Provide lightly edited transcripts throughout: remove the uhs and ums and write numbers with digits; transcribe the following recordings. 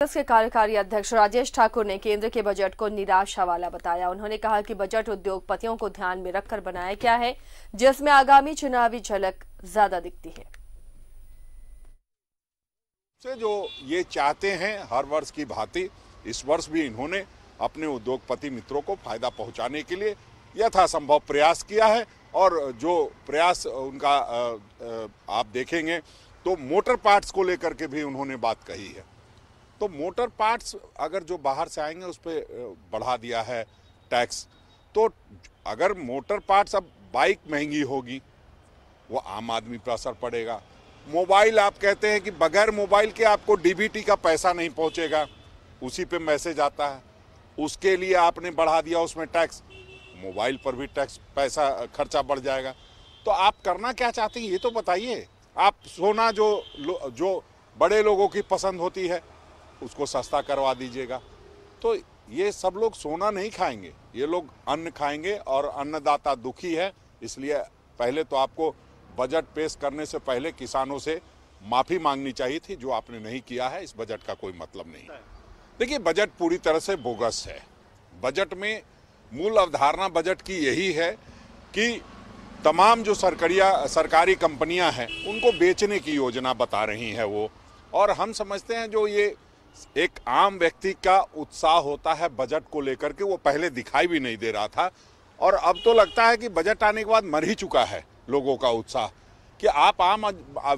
कांग्रेस के कार्यकारी अध्यक्ष राजेश ठाकुर ने केंद्र के बजट को निराशा वाला बताया। उन्होंने कहा कि बजट उद्योगपतियों को ध्यान में रखकर बनाया गया है, जिसमें आगामी चुनावी झलक ज्यादा दिखती है। जो ये चाहते हैं हर वर्ष की भांति इस वर्ष भी इन्होंने अपने उद्योगपति मित्रों को फायदा पहुंचाने के लिए यथासंभव प्रयास किया है। और जो प्रयास उनका आप देखेंगे तो मोटर पार्ट्स को लेकर के भी उन्होंने बात कही है। तो मोटर पार्ट्स अगर जो बाहर से आएंगे उस पर बढ़ा दिया है टैक्स, तो अगर मोटर पार्ट्स अब बाइक महंगी होगी वो आम आदमी पर असर पड़ेगा। मोबाइल आप कहते हैं कि बगैर मोबाइल के आपको डीबीटी का पैसा नहीं पहुंचेगा, उसी पे मैसेज आता है, उसके लिए आपने बढ़ा दिया उसमें टैक्स, मोबाइल पर भी टैक्स पैसा खर्चा बढ़ जाएगा। तो आप करना क्या चाहते हैं ये तो बताइए। आप सोना जो बड़े लोगों की पसंद होती है उसको सस्ता करवा दीजिएगा। तो ये सब लोग सोना नहीं खाएंगे, ये लोग अन्न खाएंगे और अन्नदाता दुखी है। इसलिए पहले तो आपको बजट पेश करने से पहले किसानों से माफी मांगनी चाहिए थी, जो आपने नहीं किया है। इस बजट का कोई मतलब नहीं है। देखिए, बजट पूरी तरह से बोगस है। बजट में मूल अवधारणा बजट की यही है कि तमाम जो सरकारी कंपनियां हैं उनको बेचने की योजना बता रही है वो। और हम समझते हैं जो ये एक आम व्यक्ति का उत्साह होता है बजट को लेकर के, वो पहले दिखाई भी नहीं दे रहा था और अब तो लगता है कि बजट आने के बाद मर ही चुका है लोगों का उत्साह। कि आप आम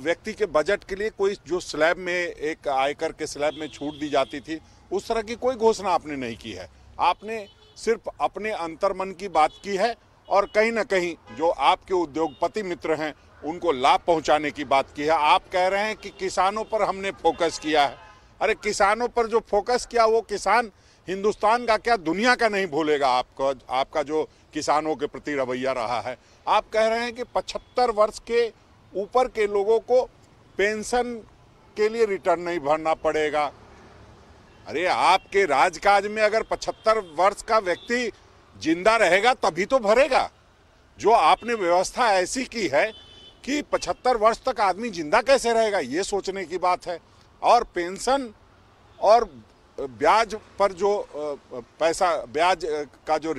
व्यक्ति के बजट के लिए कोई जो स्लैब में एक आयकर के स्लैब में छूट दी जाती थी उस तरह की कोई घोषणा आपने नहीं की है। आपने सिर्फ अपने अंतर्मन की बात की है और कहीं ना कहीं जो आपके उद्योगपति मित्र हैं उनको लाभ पहुंचाने की बात की है। आप कह रहे हैं कि किसानों पर हमने फोकस किया है। अरे किसानों पर जो फोकस किया वो किसान हिंदुस्तान का क्या दुनिया का नहीं भूलेगा आपका जो किसानों के प्रति रवैया रहा है। आप कह रहे हैं कि 75 वर्ष के ऊपर के लोगों को पेंशन के लिए रिटर्न नहीं भरना पड़ेगा। अरे आपके राजकाज में अगर 75 वर्ष का व्यक्ति जिंदा रहेगा तभी तो भरेगा। जो आपने व्यवस्था ऐसी की है कि 75 वर्ष तक आदमी जिंदा कैसे रहेगा, ये सोचने की बात है। और पेंशन और ब्याज पर जो पैसा, ब्याज का जो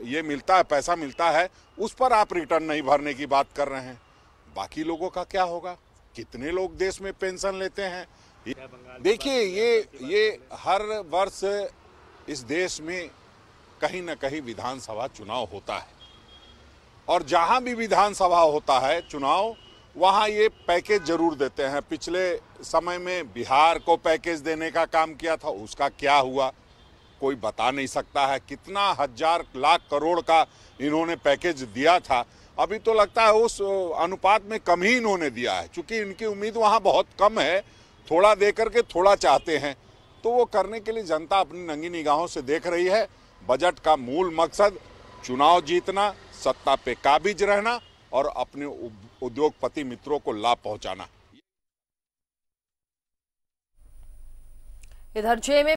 ये मिलता है, पैसा मिलता है, उस पर आप रिटर्न नहीं भरने की बात कर रहे हैं। बाकी लोगों का क्या होगा? कितने लोग देश में पेंशन लेते हैं? देखिए, ये हर वर्ष इस देश में कहीं ना कहीं विधानसभा चुनाव होता है और जहां भी विधानसभा होता है चुनाव, वहां ये पैकेज जरूर देते हैं। पिछले समय में बिहार को पैकेज देने का काम किया था, उसका क्या हुआ कोई बता नहीं सकता है। कितना हजार लाख करोड़ का इन्होंने पैकेज दिया था, अभी तो लगता है उस अनुपात में कम ही इन्होंने दिया है। चूंकि इनकी उम्मीद वहां बहुत कम है, थोड़ा दे करके थोड़ा चाहते हैं, तो वो करने के लिए जनता अपनी नंगी निगाहों से देख रही है। बजट का मूल मकसद चुनाव जीतना, सत्ता पे काबिज रहना और अपने उद्योगपति मित्रों को लाभ पहुंचाना। इधर जे में